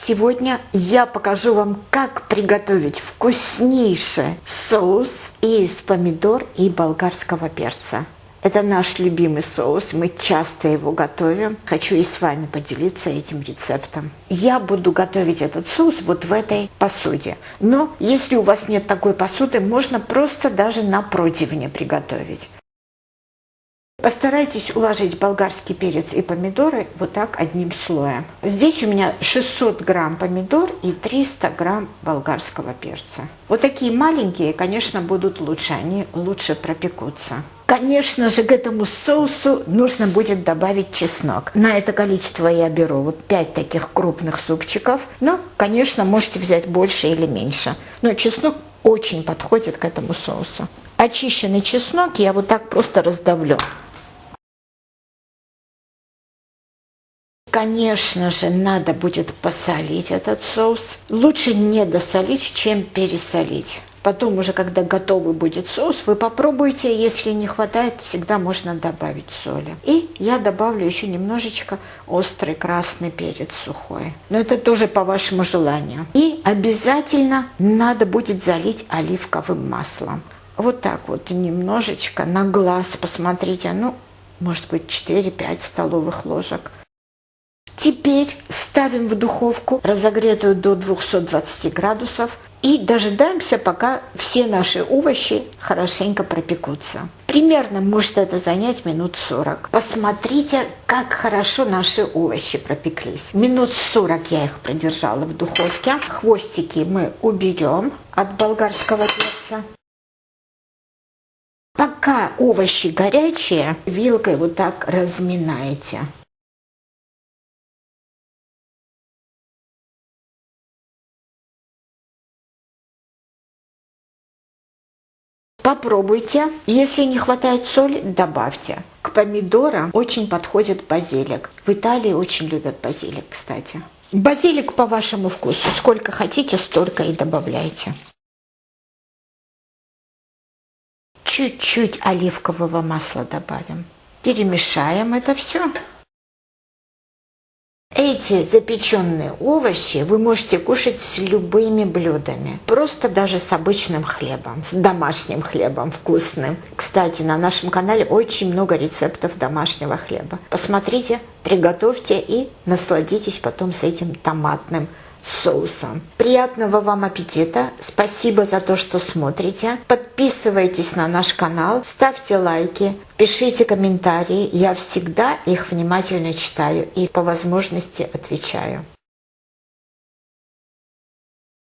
Сегодня я покажу вам, как приготовить вкуснейший соус из помидор и болгарского перца. Это наш любимый соус, мы часто его готовим. Хочу и с вами поделиться этим рецептом. Я буду готовить этот соус вот в этой посуде. Но если у вас нет такой посуды, можно просто даже на противне приготовить. Постарайтесь уложить болгарский перец и помидоры вот так одним слоем. Здесь у меня 600 грамм помидор и 300 грамм болгарского перца. Вот такие маленькие, конечно, будут лучше, они лучше пропекутся. Конечно же, к этому соусу нужно будет добавить чеснок. На это количество я беру вот 5 таких крупных зубчиков. Но, конечно, можете взять больше или меньше. Но чеснок очень подходит к этому соусу. Очищенный чеснок я вот так просто раздавлю. Конечно же, надо будет посолить этот соус. Лучше не досолить, чем пересолить. Потом уже, когда готовый будет соус, вы попробуйте. Если не хватает, всегда можно добавить соли. И я добавлю еще немножечко острый красный перец сухой. Но это тоже по вашему желанию. И обязательно надо будет залить оливковым маслом. Вот так вот немножечко на глаз посмотрите. Ну, может быть, 4-5 столовых ложек. Теперь ставим в духовку, разогретую до 220 градусов, и дожидаемся, пока все наши овощи хорошенько пропекутся. Примерно может это занять минут 40. Посмотрите, как хорошо наши овощи пропеклись. Минут 40 я их продержала в духовке. Хвостики мы уберем от болгарского перца. Пока овощи горячие, вилкой вот так разминаете. Попробуйте. Если не хватает соли, добавьте. К помидорам очень подходит базилик. В Италии очень любят базилик, кстати. Базилик по вашему вкусу. Сколько хотите, столько и добавляйте. Чуть-чуть оливкового масла добавим. Перемешаем это все. Эти запеченные овощи вы можете кушать с любыми блюдами. Просто даже с обычным хлебом, с домашним хлебом вкусным. Кстати, на нашем канале очень много рецептов домашнего хлеба. Посмотрите, приготовьте и насладитесь потом с этим томатным соусом. Приятного вам аппетита! Спасибо за то, что смотрите. Подписывайтесь на наш канал, ставьте лайки, пишите комментарии. Я всегда их внимательно читаю и по возможности отвечаю.